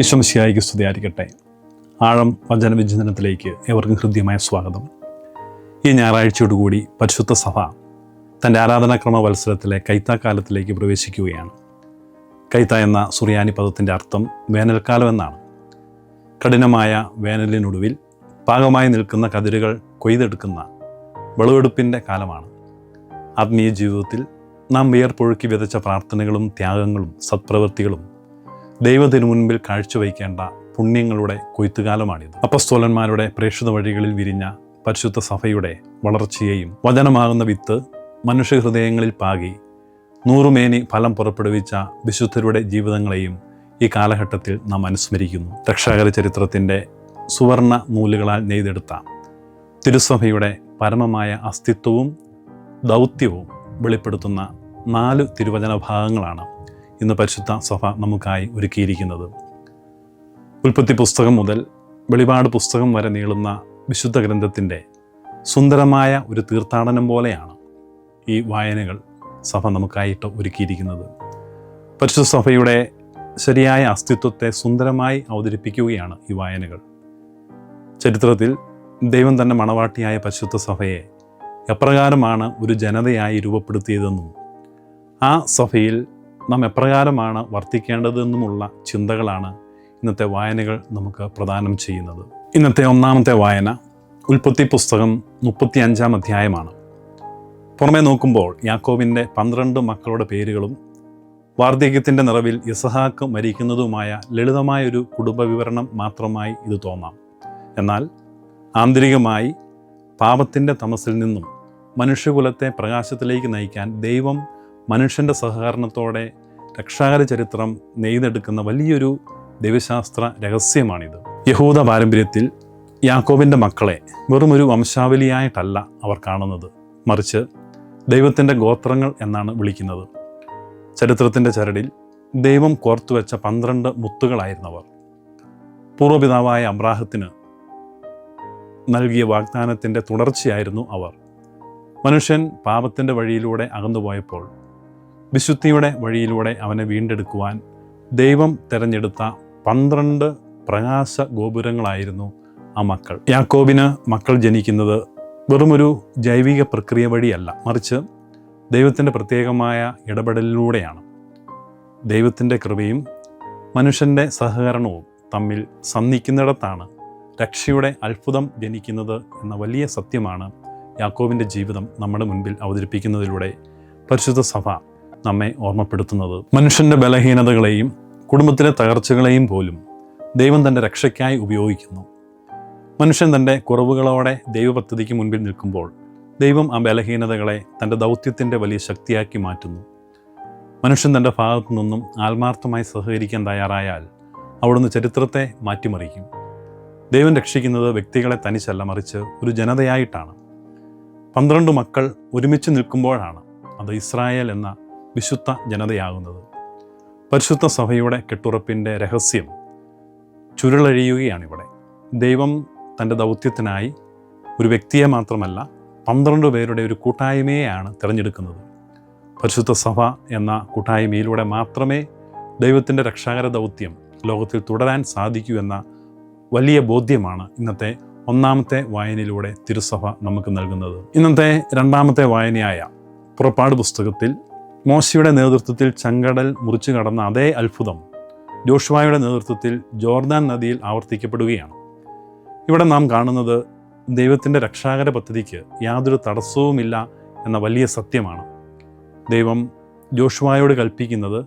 ഈശോ മിശിഹായ്ക്ക് സ്തുതിയായിരിക്കട്ടെ. ആഴം വചനവിചിന്തനത്തിലേക്ക് ഏവർക്കും ഹൃദ്യമായ സ്വാഗതം. ഈ ഞായറാഴ്ചയോടുകൂടി പരിശുദ്ധ സഭ തൻ്റെ ആരാധനാക്രമ വത്സരത്തിലെ കൈത്താക്കാലത്തിലേക്ക് പ്രവേശിക്കുകയാണ്. കൈത്ത എന്ന സുറിയാനി പദത്തിൻ്റെ അർത്ഥം വേനൽക്കാലം എന്നാണ്. കഠിനമായ വേനലിനൊടുവിൽ പാകമായി നിൽക്കുന്ന കതിരുകൾ കൊയ്തെടുക്കുന്ന വിളവെടുപ്പിൻ്റെ കാലമാണ്. ആത്മീയ ജീവിതത്തിൽ നാം വിയർപ്പൊഴുക്കി വിതച്ച പ്രാർത്ഥനകളും ത്യാഗങ്ങളും സത്പ്രവൃത്തികളും ദൈവത്തിനു മുൻപിൽ കാഴ്ചവയ്ക്കേണ്ട പുണ്യങ്ങളുടെ കൊയ്ത്തുകാലമാണിത്. അപ്പസ്തോലന്മാരുടെ പ്രേക്ഷിത വഴികളിൽ വിരിഞ്ഞ പരിശുദ്ധ സഭയുടെ വളർച്ചയെയും വചനമാകുന്ന വിത്ത് മനുഷ്യഹൃദയങ്ങളിൽ പാകി നൂറുമേനി ഫലം പുറപ്പെടുവിച്ച വിശുദ്ധരുടെ ജീവിതങ്ങളെയും ഈ കാലഘട്ടത്തിൽ നാം അനുസ്മരിക്കുന്നു. രക്ഷാകര ചരിത്രത്തിൻ്റെ സുവർണ നൂലുകളാൽ നെയ്തെടുത്ത തിരുസഭയുടെ പരമമായ അസ്തിത്വവും ദൗത്യവും വെളിപ്പെടുത്തുന്ന 4 തിരുവചന ഭാഗങ്ങളാണ് ഇന്ന് പരിശുദ്ധ സഭ നമുക്കായി ഒരുക്കിയിരിക്കുന്നത്. ഉൽപ്പത്തി പുസ്തകം മുതൽ വെളിപാട് പുസ്തകം വരെ നീളുന്ന വിശുദ്ധ ഗ്രന്ഥത്തിൻ്റെ സുന്ദരമായ ഒരു തീർത്ഥാടനം പോലെയാണ് ഈ വായനകൾ സഭ നമുക്കായിട്ട് ഒരുക്കിയിരിക്കുന്നത്. പരിശുദ്ധ സഭയുടെ ശരിയായ അസ്തിത്വത്തെ സുന്ദരമായി അവതരിപ്പിക്കുകയാണ് ഈ വായനകൾ. ചരിത്രത്തിൽ ദൈവം തന്നെ മണവാട്ടിയായ പരിശുദ്ധ സഭയെ എപ്രകാരമാണ് ഒരു ജനതയായി രൂപപ്പെടുത്തിയതെന്നും ആ സഭയിൽ നാം എപ്രകാരമാണ് വർത്തിക്കേണ്ടതെന്നുമുള്ള ചിന്തകളാണ് ഇന്നത്തെ വായനകൾ നമുക്ക് പ്രദാനം ചെയ്യുന്നത്. ഇന്നത്തെ ഒന്നാമത്തെ വായന ഉൽപ്പത്തി പുസ്തകം 35-ാം അധ്യായമാണ്. പുറമേ നോക്കുമ്പോൾ യാക്കോബിൻ്റെ 12 മക്കളുടെ പേരുകളും വാർദ്ധക്യത്തിൻ്റെ നിറവിൽ ഇസഹാക്ക് മരിക്കുന്നതുമായ ലളിതമായൊരു കുടുംബ വിവരണം മാത്രമായി ഇത് തോന്നാം. എന്നാൽ ആന്തരികമായി പാപത്തിൻ്റെ തമസിൽ നിന്നും മനുഷ്യകുലത്തെ പ്രകാശത്തിലേക്ക് നയിക്കാൻ ദൈവം മനുഷ്യൻ്റെ സഹകരണത്തോടെ രക്ഷാകര ചരിത്രം നെയ്തെടുക്കുന്ന വലിയൊരു ദൈവശാസ്ത്ര രഹസ്യമാണിത്. യഹൂദ പാരമ്പര്യത്തിൽ യാക്കോബിൻ്റെ മക്കളെ വെറുമൊരു വംശാവലിയായിട്ടല്ല അവർ കാണുന്നത്, മറിച്ച് ദൈവത്തിൻ്റെ ഗോത്രങ്ങൾ എന്നാണ് വിളിക്കുന്നത്. ചരിത്രത്തിൻ്റെ ചരടിൽ ദൈവം കോർത്തുവെച്ച 12 മുത്തുകളായിരുന്നവർ. പൂർവ്വപിതാവായ അബ്രാഹത്തിന് നൽകിയ വാഗ്ദാനത്തിൻ്റെ തുടർച്ചയായിരുന്നു അവർ. മനുഷ്യൻ പാപത്തിൻ്റെ വഴിയിലൂടെ അകന്നുപോയപ്പോൾ വിശുദ്ധിയുടെ വഴിയിലൂടെ അവനെ വീണ്ടെടുക്കുവാൻ ദൈവം തിരഞ്ഞെടുത്ത 12 പ്രകാശ ഗോപുരങ്ങളായിരുന്നു ആ മക്കൾ. യാക്കോബിന് മക്കൾ ജനിക്കുന്നത് വെറുമൊരു ജൈവിക പ്രക്രിയ വഴിയല്ല, മറിച്ച് ദൈവത്തിൻ്റെ പ്രത്യേകമായ ഇടപെടലിലൂടെയാണ്. ദൈവത്തിൻ്റെ കൃപയും മനുഷ്യൻ്റെ സഹകരണവും തമ്മിൽ സന്ധിക്കുന്നിടത്താണ് രക്ഷയുടെ അത്ഭുതം ജനിക്കുന്നത് എന്ന വലിയ സത്യമാണ് യാക്കോബിൻ്റെ ജീവിതം നമ്മുടെ മുൻപിൽ അവതരിപ്പിക്കുന്നതിലൂടെ പരിശുദ്ധ സഭ നമ്മെ ഓർമ്മപ്പെടുത്തുന്നത്. മനുഷ്യൻ്റെ ബലഹീനതകളെയും കുടുംബത്തിലെ തകർച്ചകളെയും പോലും ദൈവം തൻ്റെ രക്ഷയ്ക്കായി ഉപയോഗിക്കുന്നു. മനുഷ്യൻ തൻ്റെ കുറവുകളോടെ ദൈവപദ്ധതിക്ക് മുൻപിൽ നിൽക്കുമ്പോൾ ദൈവം ആ ബലഹീനതകളെ തൻ്റെ ദൗത്യത്തിൻ്റെ വലിയ ശക്തിയാക്കി മാറ്റുന്നു. മനുഷ്യൻ തൻ്റെ ഭാഗത്തു നിന്നും ആത്മാർത്ഥമായി സഹകരിക്കാൻ തയ്യാറായാൽ അവിടുന്ന് ചരിത്രത്തെ മാറ്റിമറിക്കും. ദൈവം രക്ഷിക്കുന്നത് വ്യക്തികളെ തനിച്ചല്ല, മറിച്ച് ഒരു ജനതയായിട്ടാണ്. 12 മക്കൾ ഒരുമിച്ച് നിൽക്കുമ്പോഴാണ് അത് ഇസ്രായേൽ എന്ന വിശുദ്ധ ജനതയാകുന്നത്. പരിശുദ്ധ സഭയുടെ കെട്ടുറപ്പിൻ്റെ രഹസ്യം ചുരുളഴിയുകയാണിവിടെ. ദൈവം തൻ്റെ ദൗത്യത്തിനായി ഒരു വ്യക്തിയെ മാത്രമല്ല 12 പേരുടെ ഒരു കൂട്ടായ്മയെയാണ് തിരഞ്ഞെടുക്കുന്നത്. പരിശുദ്ധ സഭ എന്ന കൂട്ടായ്മയിലൂടെ മാത്രമേ ദൈവത്തിൻ്റെ രക്ഷാകര ദൗത്യം ലോകത്തിൽ തുടരാൻ സാധിക്കൂ എന്ന വലിയ ബോധ്യമാണ് ഇന്നത്തെ ഒന്നാമത്തെ വായനയിലൂടെ തിരുസഭ നമുക്ക് നൽകുന്നത്. ഇന്നത്തെ രണ്ടാമത്തെ വായനയായ പുറപ്പാട് പുസ്തകത്തിൽ മോശയുടെ നേതൃത്വത്തിൽ ചെങ്കടൽ മുറിച്ചു കടന്ന അതേ അത്ഭുതം ജോഷുവയുടെ നേതൃത്വത്തിൽ ജോർദാൻ നദിയിൽ ആവർത്തിക്കപ്പെടുകയാണ്. ഇവിടെ നാം കാണുന്നത് ദൈവത്തിൻ്റെ രക്ഷാകര പദ്ധതിക്ക് യാതൊരു തടസ്സവുമില്ല എന്ന വലിയ സത്യമാണ്. ദൈവം ജോഷുവയോട് കൽപ്പിക്കുന്നത്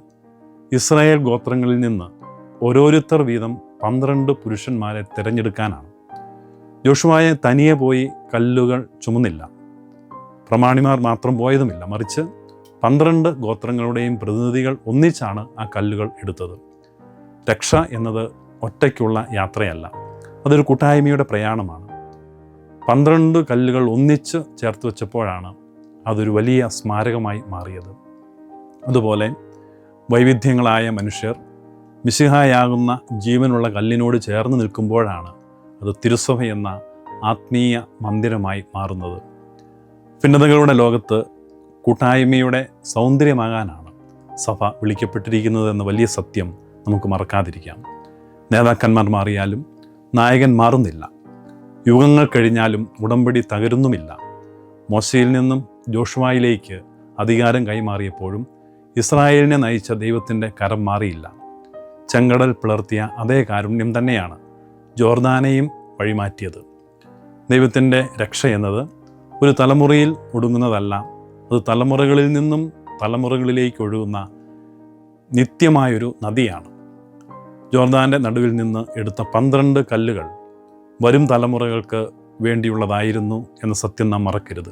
ഇസ്രായേൽ ഗോത്രങ്ങളിൽ നിന്ന് ഓരോരുത്തർ വീതം 12 പുരുഷന്മാരെ തിരഞ്ഞെടുക്കാനാണ്. ജോഷുവയെ തനിയെ പോയി കല്ലുകൾ ചുമന്നില്ല, പ്രമാണിമാർ മാത്രം പോയതുമില്ല, മറിച്ച് 12 ഗോത്രങ്ങളുടെയും പ്രതിനിധികൾ ഒന്നിച്ചാണ് ആ കല്ലുകൾ എടുത്തത്. രക്ഷ എന്നത് ഒറ്റയ്ക്കുള്ള യാത്രയല്ല, അതൊരു കൂട്ടായ്മയുടെ പ്രയാണമാണ്. 12 കല്ലുകൾ ഒന്നിച്ച് ചേർത്ത് വെച്ചപ്പോഴാണ് അതൊരു വലിയ സ്മാരകമായി മാറിയത്. അതുപോലെ വൈവിധ്യങ്ങളായ മനുഷ്യർ മിശിഹായാകുന്ന ജീവനുള്ള കല്ലിനോട് ചേർന്ന് നിൽക്കുമ്പോഴാണ് അത് തിരുസഭ എന്ന ആത്മീയ മന്ദിരമായി മാറുന്നത്. ഭിന്നതകളുടെ ലോകത്ത് കൂട്ടായ്മയുടെ സൗന്ദര്യമാകാനാണ് സഭ വിളിക്കപ്പെട്ടിരിക്കുന്നത് എന്ന വലിയ സത്യം നമുക്ക് മറക്കാതിരിക്കാം. നേതാക്കന്മാർ മാറിയാലും നായകൻ മാറുന്നില്ല. യുഗങ്ങൾ കഴിഞ്ഞാലും ഉടമ്പടി തകരുന്നുമില്ല. മോശയിൽ നിന്നും ജോഷുവയിലേക്ക് അധികാരം കൈമാറിയപ്പോഴും ഇസ്രായേലിനെ നയിച്ച ദൈവത്തിൻ്റെ കരം മാറിയില്ല. ചെങ്കടൽ പിളർത്തിയ അതേ കാരുണ്യം തന്നെയാണ് ജോർദാനെയും വഴിമാറ്റിയത്. ദൈവത്തിൻ്റെ രക്ഷ എന്നത് ഒരു തലമുറയിൽ ഒടുങ്ങുന്നതല്ല, അത് തലമുറകളിൽ നിന്നും തലമുറകളിലേക്ക് ഒഴുകുന്ന നിത്യമായൊരു നദിയാണ്. ജോർദാൻ്റെ നടുവിൽ നിന്ന് എടുത്ത 12 കല്ലുകൾ വരും തലമുറകൾക്ക് വേണ്ടിയുള്ളതായിരുന്നു എന്ന സത്യം നാം മറക്കരുത്.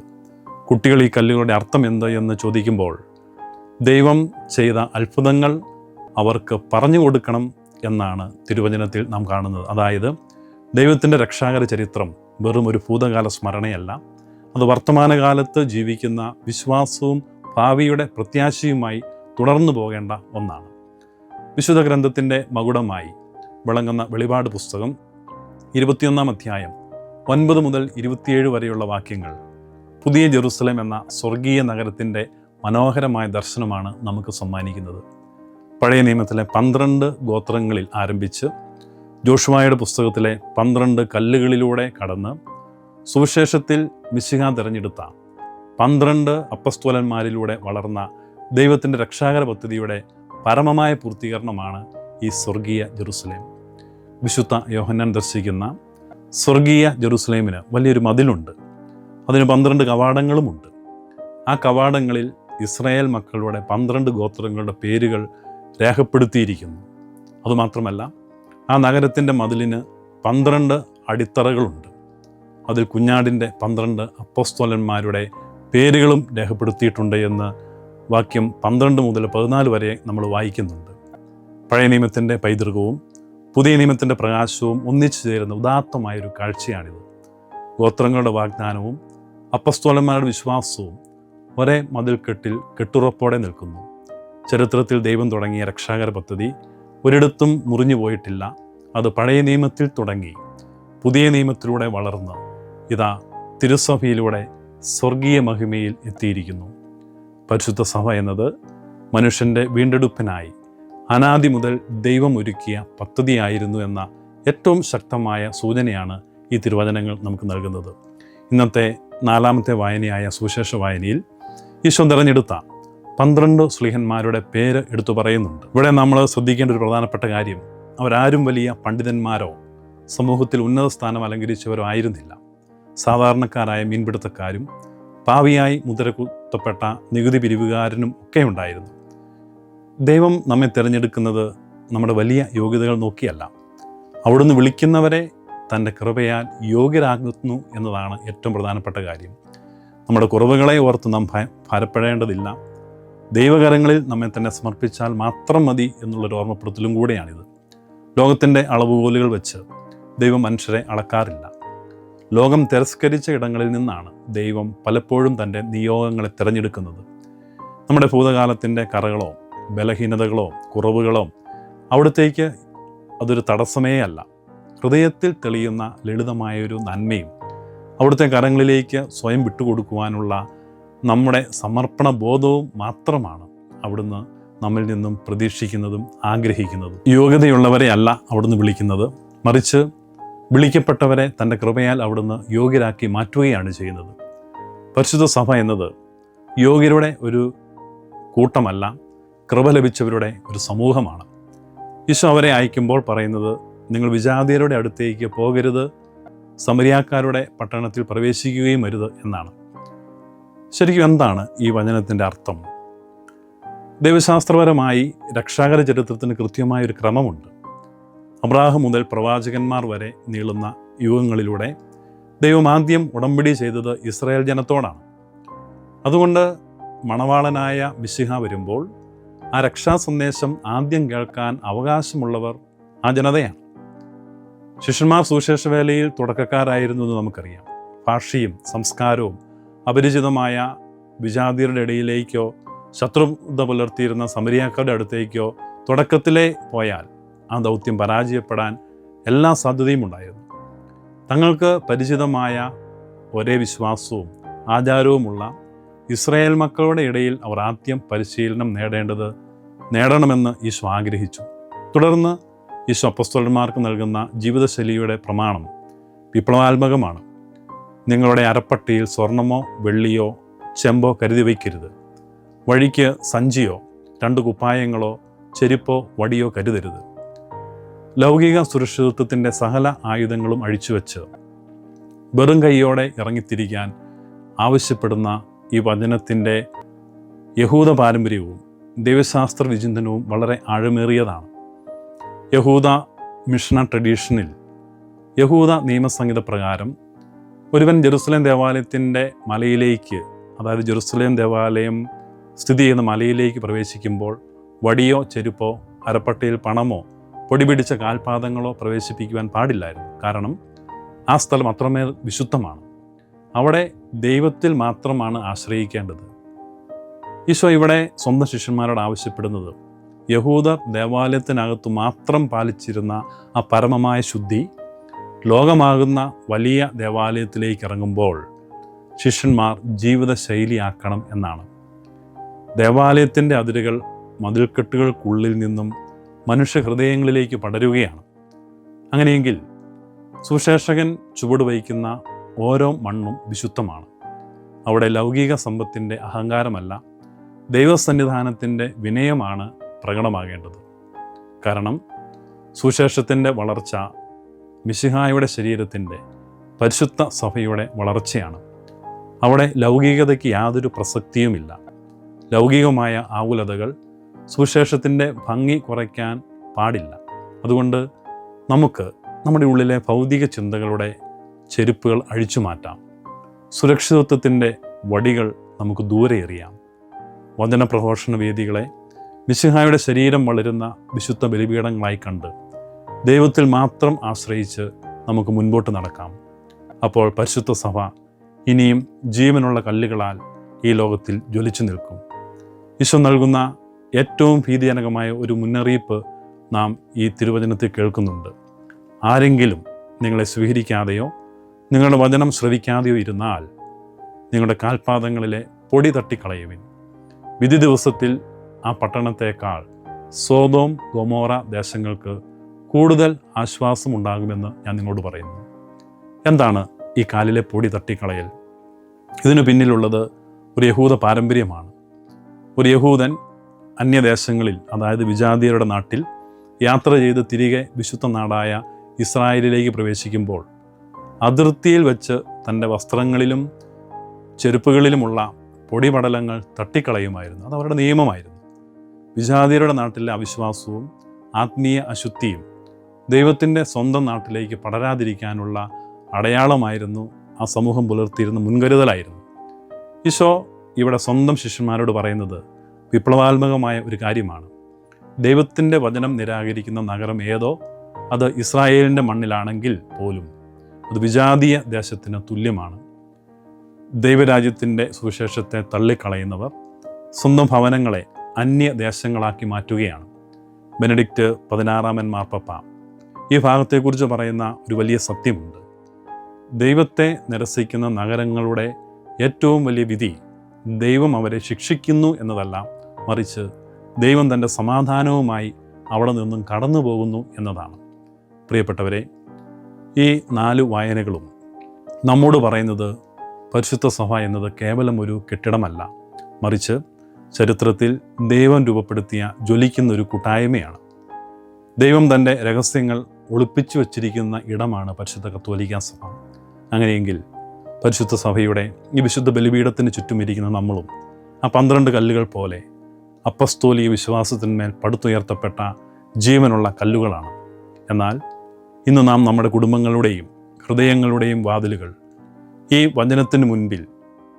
കുട്ടികൾ ഈ കല്ലുകളുടെ അർത്ഥം എന്ത് എന്ന് ചോദിക്കുമ്പോൾ ദൈവം ചെയ്ത അത്ഭുതങ്ങൾ അവർക്ക് പറഞ്ഞു കൊടുക്കണം എന്നാണ് തിരുവചനത്തിൽ നാം കാണുന്നത്. അതായത് ദൈവത്തിൻ്റെ രക്ഷാകര ചരിത്രം വെറും ഒരു ഭൂതകാല സ്മരണയല്ല, അത് വർത്തമാനകാലത്ത് ജീവിക്കുന്ന വിശ്വാസവും ഭാവിയുടെ പ്രത്യാശയുമായി തുടർന്നു പോകേണ്ട ഒന്നാണ്. വിശുദ്ധ ഗ്രന്ഥത്തിൻ്റെ മകുടമായി വിളങ്ങുന്ന വെളിപാട് പുസ്തകം 21 അധ്യായം 9 മുതൽ 27 വരെയുള്ള വാക്യങ്ങൾ പുതിയ ജെറുസലേം എന്ന സ്വർഗീയ നഗരത്തിൻ്റെ മനോഹരമായ ദർശനമാണ് നമുക്ക് സമ്മാനിക്കുന്നത്. പഴയ നിയമത്തിലെ 12 ഗോത്രങ്ങളിൽ ആരംഭിച്ച് ജോഷുവയുടെ പുസ്തകത്തിലെ 12 കല്ലുകളിലൂടെ കടന്ന് സുവിശേഷത്തിൽ മിശിഹ തിരഞ്ഞെടുത്ത 12 അപ്പസ്തോലന്മാരിലൂടെ വളർന്ന ദൈവത്തിൻ്റെ രക്ഷാകര പദ്ധതിയുടെ പരമമായ പൂർത്തീകരണമാണ് ഈ സ്വർഗീയ ജെറുസലേം. വിശുദ്ധ യോഹന്നാൻ ദർശിക്കുന്ന സ്വർഗീയ ജെറുസലേമിന് വലിയൊരു മതിലുണ്ട്. അതിന് 12 കവാടങ്ങളുമുണ്ട്. ആ കവാടങ്ങളിൽ ഇസ്രായേൽ മക്കളുടെ 12 ഗോത്രങ്ങളുടെ പേരുകൾ രേഖപ്പെടുത്തിയിരിക്കുന്നു. അതുമാത്രമല്ല, ആ നഗരത്തിൻ്റെ മതിലിന് 12 അടിത്തറകളുണ്ട്. അതിൽ കുഞ്ഞാടിൻ്റെ 12 അപ്പോസ്തലന്മാരുടെ പേരുകളും രേഖപ്പെടുത്തിയിട്ടുണ്ട് എന്ന് വാക്യം 12 മുതൽ 14 വരെ നമ്മൾ വായിക്കുന്നുണ്ട്. പഴയ നിയമത്തിൻ്റെ പൈതൃകവും പുതിയ നിയമത്തിൻ്റെ പ്രകാശവും ഒന്നിച്ചു ചേരുന്ന ഉദാത്തമായൊരു കാഴ്ചയാണിത്. ഗോത്രങ്ങളുടെ വാഗ്ദാനവും അപ്പസ്തോലന്മാരുടെ വിശ്വാസവും ഒരേ മതിൽക്കെട്ടിൽ കെട്ടുറപ്പോടെ നിൽക്കുന്നു. ചരിത്രത്തിൽ ദൈവം തുടങ്ങിയ രക്ഷാകര പദ്ധതി ഒരിടത്തും മുറിഞ്ഞു പോയിട്ടില്ല. അത് പഴയ നിയമത്തിൽ തുടങ്ങി പുതിയ നിയമത്തിലൂടെ വളർന്ന് ഇതാ തിരുസഭയിലൂടെ സ്വർഗീയ മഹിമയിൽ എത്തിയിരിക്കുന്നു. പരിശുദ്ധ സഭ എന്നത് മനുഷ്യൻ്റെ വീണ്ടെടുപ്പിനായി അനാദി മുതൽ ദൈവം ഒരുക്കിയ പദ്ധതിയായിരുന്നു എന്ന ഏറ്റവും ശക്തമായ സൂചനയാണ് ഈ തിരുവചനങ്ങൾ നമുക്ക് നൽകുന്നത്. ഇന്നത്തെ 4ാമത്തെ വായനയായ സുവിശേഷ വായനയിൽ ഈശോ തിരഞ്ഞെടുത്ത 12 ശ്ലീഹന്മാരുടെ പേര് എടുത്തു പറയുന്നുണ്ട്. ഇവിടെ നമ്മൾ ശ്രദ്ധിക്കേണ്ട ഒരു പ്രധാനപ്പെട്ട കാര്യം, അവരാരും വലിയ പണ്ഡിതന്മാരോ സമൂഹത്തിൽ ഉന്നത സ്ഥാനം അലങ്കരിച്ചവരോ ആയിരുന്നില്ല. സാധാരണക്കാരായ മീൻപിടുത്തക്കാരും പാവിയായി മുദ്രകുത്തപ്പെട്ട നികുതി പിരിവുകാരനും ഒക്കെ ഉണ്ടായിരുന്നു. ദൈവം നമ്മെ തിരഞ്ഞെടുക്കുന്നത് നമ്മുടെ വലിയ യോഗ്യതകൾ നോക്കിയല്ല, അവിടുന്ന് വിളിക്കുന്നവരെ തൻ്റെ കൃപയാൽ യോഗ്യരാകുന്നു എന്നതാണ് ഏറ്റവും പ്രധാനപ്പെട്ട കാര്യം. നമ്മുടെ കുറവുകളെ ഓർത്ത് നാം ഭാരപ്പെടേണ്ടതില്ല. ദൈവകരങ്ങളിൽ നമ്മെ തന്നെ സമർപ്പിച്ചാൽ മാത്രം മതി എന്നുള്ളൊരു ഓർമ്മപ്പെടുത്തലും കൂടെയാണിത്. ലോകത്തിൻ്റെ അളവുകോലുകൾ വെച്ച് ദൈവം മനുഷ്യരെ അളക്കാറില്ല. ലോകം തിരസ്കരിച്ച ഇടങ്ങളിൽ നിന്നാണ് ദൈവം പലപ്പോഴും തൻ്റെ നിയോഗങ്ങളെ തിരഞ്ഞെടുക്കുന്നത്. നമ്മുടെ ഭൂതകാലത്തിൻ്റെ കറകളോ ബലഹീനതകളോ കുറവുകളോ അവിടത്തേക്ക് അതൊരു തടസ്സമേ അല്ല. ഹൃദയത്തിൽ തെളിയുന്ന ലളിതമായൊരു നന്മയും അവിടുത്തെ കരങ്ങളിലേക്ക് സ്വയം വിട്ടുകൊടുക്കുവാനുള്ള നമ്മുടെ സമർപ്പണ ബോധവും മാത്രമാണ് അവിടുന്ന് നമ്മിൽ നിന്നും പ്രതീക്ഷിക്കുന്നതും ആഗ്രഹിക്കുന്നതും. യോഗ്യതയുള്ളവരെ അല്ല അവിടുന്ന് വിളിക്കുന്നത്, മറിച്ച് വിളിക്കപ്പെട്ടവരെ തൻ്റെ കൃപയാൽ അവിടുന്ന് യോഗ്യരാക്കി മാറ്റുകയാണ് ചെയ്യുന്നത്. പരിശുദ്ധ സഭ എന്നത് യോഗ്യരുടെ ഒരു കൂട്ടമല്ല, കൃപ ലഭിച്ചവരുടെ ഒരു സമൂഹമാണ്. ഈശോ അവരെ അയക്കുമ്പോൾ പറയുന്നത്, നിങ്ങൾ വിജാതിയരുടെ അടുത്തേക്ക് പോകരുത്, സമരിയാക്കാരുടെ പട്ടണത്തിൽ പ്രവേശിക്കുകയും അരുത് എന്നാണ്. ശരിക്കും എന്താണ് ഈ വചനത്തിൻ്റെ അർത്ഥം? ദൈവശാസ്ത്രപരമായി രക്ഷാകര ചരിത്രത്തിന് കൃത്യമായൊരു ക്രമമുണ്ട്. അബ്രാഹാം മുതൽ പ്രവാചകന്മാർ വരെ നീളുന്ന യുഗങ്ങളിലൂടെ ദൈവം ആദ്യം ഉടമ്പടി ചെയ്തത് ഇസ്രായേൽ ജനത്തോടാണ്. അതുകൊണ്ട് മണവാളനായ മിശിഹ വരുമ്പോൾ ആ രക്ഷാ സന്ദേശം ആദ്യം കേൾക്കാൻ അവകാശമുള്ളവർ ആ ജനതയാണ്. ശിഷ്യന്മാർ സുവിശേഷവേലയിൽ തുടക്കക്കാരായിരുന്നു എന്ന് നമുക്കറിയാം. ഭാഷയും സംസ്കാരവും അപരിചിതമായ വിജാതിയരുടെ ഇടയിലേക്കോ ശത്രുത പുലർത്തിയിരുന്ന സമരിയാക്കാരുടെ അടുത്തേക്കോ തുടക്കത്തിലേ പോയാൽ ആ ദൗത്യം പരാജയപ്പെടാൻ എല്ലാ സാധ്യതയും ഉണ്ടായിരുന്നു. തങ്ങൾക്ക് പരിചിതമായ ഒരേ വിശ്വാസവും ആചാരവുമുള്ള ഇസ്രായേൽ മക്കളുടെ ഇടയിൽ അവർ ആദ്യം പരിശീലനം നേടണമെന്ന് ഈശോ ആഗ്രഹിച്ചു. തുടർന്ന് ഈശോ അപ്പോസ്തലന്മാർക്ക് നൽകുന്ന ജീവിതശൈലിയുടെ പ്രമാണം വിപ്ലവാത്മകമാണ്. നിങ്ങളുടെ അരപ്പട്ടിയിൽ സ്വർണമോ വെള്ളിയോ ചെമ്പോ കരുതി വയ്ക്കരുത്. വഴിക്ക് സഞ്ചിയോ 2 കുപ്പായങ്ങളോ ചെരുപ്പോ വടിയോ കരുതരുത്. ലൗകിക സുരക്ഷിതത്വത്തിൻ്റെ സകല ആയുധങ്ങളും അഴിച്ചുവെച്ച് വെറും കൈയോടെ ഇറങ്ങിത്തിരിക്കാൻ ആവശ്യപ്പെടുന്ന ഈ വചനത്തിൻ്റെ യഹൂദ പാരമ്പര്യവും ദൈവശാസ്ത്ര വിചിന്തനവും വളരെ ആഴമേറിയതാണ്. യഹൂദ മിഷ്ന ട്രഡീഷനിൽ യഹൂദ നിയമസംഹിത പ്രകാരം ഒരുവൻ ജെറുസലേം ദേവാലയത്തിൻ്റെ മലയിലേക്ക്, അതായത് ജെറുസലേം ദേവാലയം സ്ഥിതി ചെയ്യുന്ന മലയിലേക്ക് പ്രവേശിക്കുമ്പോൾ വടിയോ ചെരുപ്പോ അരപ്പട്ടയിൽ പണമോ പൊടി പിടിച്ച കാൽപാദങ്ങളോ പ്രവേശിപ്പിക്കുവാൻ പാടില്ലായിരുന്നു. കാരണം ആ സ്ഥലം അത്രമേൽ വിശുദ്ധമാണ്. അവിടെ ദൈവത്തിൽ മാത്രമാണ് ആശ്രയിക്കേണ്ടത്. ഈശോ ഇവിടെ സ്വന്തം ശിഷ്യന്മാരോട് ആവശ്യപ്പെടുന്നത് യഹൂദ ദേവാലയത്തിനകത്ത് മാത്രം പാലിച്ചിരുന്ന ആ പരമമായ ശുദ്ധി ലോകമാകുന്ന വലിയ ദേവാലയത്തിലേക്ക് ഇറങ്ങുമ്പോൾ ശിഷ്യന്മാർ ജീവിതശൈലിയാക്കണം എന്നാണ്. ദേവാലയത്തിൻ്റെ അതിരുകൾ മതിൽക്കെട്ടുകൾക്കുള്ളിൽ നിന്നും മനുഷ്യ ഹൃദയങ്ങളിലേക്ക് പടരുകയാണ്. അങ്ങനെയെങ്കിൽ സുവിശേഷകൻ ചുവടുവയ്ക്കുന്ന ഓരോ മണ്ണും വിശുദ്ധമാണ്. അവിടെ ലൗകിക സമ്പത്തിൻ്റെ അഹങ്കാരമല്ല, ദൈവസന്നിധാനത്തിൻ്റെ വിനയമാണ് പ്രകടമാകേണ്ടത്. കാരണം സുവിശേഷത്തിൻ്റെ വളർച്ച മിശിഹായുടെ ശരീരത്തിൻ്റെ പരിശുദ്ധ സഭയുടെ വളർച്ചയാണ്. അവിടെ ലൗകികതയ്ക്ക് യാതൊരു പ്രസക്തിയുമില്ല. ലൗകികമായ ആകുലതകൾ സുവിശേഷത്തിൻ്റെ ഭംഗി കുറയ്ക്കാൻ പാടില്ല. അതുകൊണ്ട് നമുക്ക് നമ്മുടെ ഉള്ളിലെ ഭൗതിക ചിന്തകളുടെ ചെരുപ്പുകൾ അഴിച്ചു മാറ്റാം. സുരക്ഷിതത്വത്തിൻ്റെ വടികൾ നമുക്ക് ദൂരെ എറിയാം. വചന പ്രഘോഷണ വേദികളെ മിശിഹായുടെ ശരീരം വളരുന്ന വിശുദ്ധ ബലിപീഠങ്ങളായി കണ്ട് ദൈവത്തിൽ മാത്രം ആശ്രയിച്ച് നമുക്ക് മുൻപോട്ട് നടക്കാം. അപ്പോൾ പരിശുദ്ധ സഭ ഇനിയും ജീവനുള്ള കല്ലുകളാൽ ഈ ലോകത്തിൽ ജ്വലിച്ചു നിൽക്കും. ഈശോ നൽകുന്ന ഏറ്റവും ഭീതിജനകമായ ഒരു മുന്നറിയിപ്പ് നാം ഈ തിരുവചനത്തിൽ കേൾക്കുന്നുണ്ട്. ആരെങ്കിലും നിങ്ങളെ സ്വീകരിക്കാതെയോ നിങ്ങളുടെ വചനം ശ്രവിക്കാതെയോ ഇരുന്നാൽ നിങ്ങളുടെ കാൽപാദങ്ങളിലെ പൊടി തട്ടിക്കളയുവിൻ. വിധി ദിവസത്തിൽ ആ പട്ടണത്തേക്കാൾ സോദോം ഗൊമോറ ദേശങ്ങൾക്ക് കൂടുതൽ ആശ്വാസമുണ്ടാകുമെന്ന് ഞാൻ നിങ്ങളോട് പറയുന്നു. എന്താണ് ഈ കാലിലെ പൊടി തട്ടിക്കളയൽ? ഇതിനു പിന്നിലുള്ളത് ഒരു യഹൂദ പാരമ്പര്യമാണ്. ഒരു യഹൂദൻ അന്യദേശങ്ങളിൽ, അതായത് വിജാതീയരുടെ നാട്ടിൽ യാത്ര ചെയ്ത് തിരികെ വിശുദ്ധ നാടായ ഇസ്രായേലിലേക്ക് പ്രവേശിക്കുമ്പോൾ അതിർത്തിയിൽ വെച്ച് തൻ്റെ വസ്ത്രങ്ങളിലും ചെരുപ്പുകളിലുമുള്ള പൊടിപടലങ്ങൾ തട്ടിക്കളയുമായിരുന്നു. അത് അവരുടെ നിയമമായിരുന്നു. വിജാതീയരുടെ നാട്ടിലെ അവിശ്വാസവും ആത്മീയ അശുദ്ധിയും ദൈവത്തിൻ്റെ സ്വന്തം നാട്ടിലേക്ക് പടരാതിരിക്കാനുള്ള അടയാളമായിരുന്നു. ആ സമൂഹം പുലർത്തിയിരുന്ന മുൻകരുതലായിരുന്നു. ഈശോ ഇവിടെ സ്വന്തം ശിഷ്യന്മാരോട് പറയുന്നത് വിപ്ലവാത്മകമായ ഒരു കാര്യമാണ്. ദൈവത്തിൻ്റെ വചനം നിരാകരിക്കുന്ന നഗരം ഏതോ അത് ഇസ്രായേലിൻ്റെ മണ്ണിലാണെങ്കിൽ പോലും അത് വിജാതീയ ദേശത്തിന് തുല്യമാണ്. ദൈവരാജ്യത്തിൻ്റെ സുവിശേഷത്തെ തള്ളിക്കളയുന്നവർ സ്വന്തം ഭവനങ്ങളെ അന്യദേശങ്ങളാക്കി മാറ്റുകയാണ്. ബെനഡിക്റ്റ് 16 മാർപ്പാപ്പ ഈ ഭാഗത്തെക്കുറിച്ച് പറയുന്ന ഒരു വലിയ സത്യമുണ്ട്. ദൈവത്തെ നിരസിക്കുന്ന നഗരങ്ങളുടെ ഏറ്റവും വലിയ വിധി ദൈവം അവരെ ശിക്ഷിക്കുന്നു എന്നതല്ല, മറിച്ച് ദൈവം തൻ്റെ സമാധാനവുമായി അവിടെ നിന്നും കടന്നു പോകുന്നു എന്നതാണ്. പ്രിയപ്പെട്ടവരെ, ഈ 4 വായനകളും നമ്മോട് പറയുന്നത് പരിശുദ്ധ സഭ എന്നത് കേവലം ഒരു കെട്ടിടമല്ല, മറിച്ച് ചരിത്രത്തിൽ ദൈവം രൂപപ്പെടുത്തിയ ജ്വലിക്കുന്ന ഒരു കൂട്ടായ്മയാണ്. ദൈവം തൻ്റെ രഹസ്യങ്ങൾ ഒളിപ്പിച്ചു വച്ചിരിക്കുന്ന ഇടമാണ് പരിശുദ്ധ കത്തോലിക്ക സഭ. അങ്ങനെയെങ്കിൽ പരിശുദ്ധ സഭയുടെ ഈ വിശുദ്ധ ബലിപീഠത്തിന് ചുറ്റുമിരിക്കുന്ന നമ്മളും ആ 12 കല്ലുകൾ പോലെ അപ്പസ്തോലിക വിശ്വാസത്തിന്മേൽ പടുത്തുയർത്തപ്പെട്ട ജീവനുള്ള കല്ലുകളാണ്. എന്നാൽ ഇന്ന് നാം നമ്മുടെ കുടുംബങ്ങളുടെയും ഹൃദയങ്ങളുടെയും വാതിലുകൾ ഈ വചനത്തിന് മുൻപിൽ,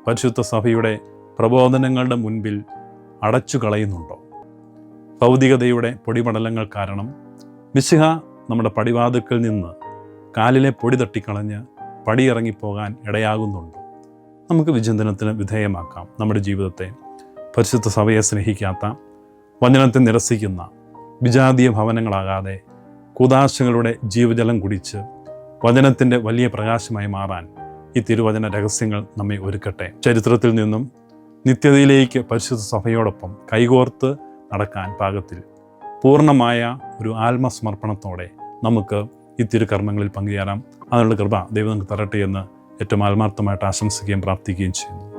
പരിശുദ്ധ സഭയുടെ പ്രബോധനങ്ങളുടെ മുൻപിൽ അടച്ചു കളയുന്നുണ്ടോ? ഭൗതികതയുടെ പൊടിപടലങ്ങൾ കാരണം മിശിഹ നമ്മുടെ പടിവാതിൽക്കൽ നിന്ന് കാലിലെ പൊടി തട്ടിക്കളഞ്ഞ് പടിയിറങ്ങിപ്പോകാൻ ഇടയാകുന്നുണ്ടോ? നമുക്ക് വിചിന്തനത്തിന് വിധേയമാക്കാം നമ്മുടെ ജീവിതത്തെ. പരിശുദ്ധ സഭയെ സ്നേഹിക്കാത്ത, വചനത്തെ നിരസിക്കുന്ന വിജാതീയ ഭവനങ്ങളാകാതെ കൂദാശകളുടെ ജീവജലം കുടിച്ച് വചനത്തിൻ്റെ വലിയ പ്രകാശമായി മാറാൻ ഈ തിരുവചന രഹസ്യങ്ങൾ നമ്മെ ഒരുക്കട്ടെ. ചരിത്രത്തിൽ നിന്നും നിത്യതയിലേക്ക് പരിശുദ്ധ സഭയോടൊപ്പം കൈകോർത്ത് നടക്കാൻ പാകത്തിൽ പൂർണ്ണമായ ഒരു ആത്മസമർപ്പണത്തോടെ നമുക്ക് ഈ തിരുകർമ്മങ്ങളിൽ പങ്കുചേരാം. അതിനുള്ള കൃപ ദൈവം നമുക്ക് തരട്ടെ എന്ന് ഏറ്റവും ആത്മാർത്ഥമായിട്ട് ആശംസിക്കുകയും പ്രാർത്ഥിക്കുകയും ചെയ്യുന്നു.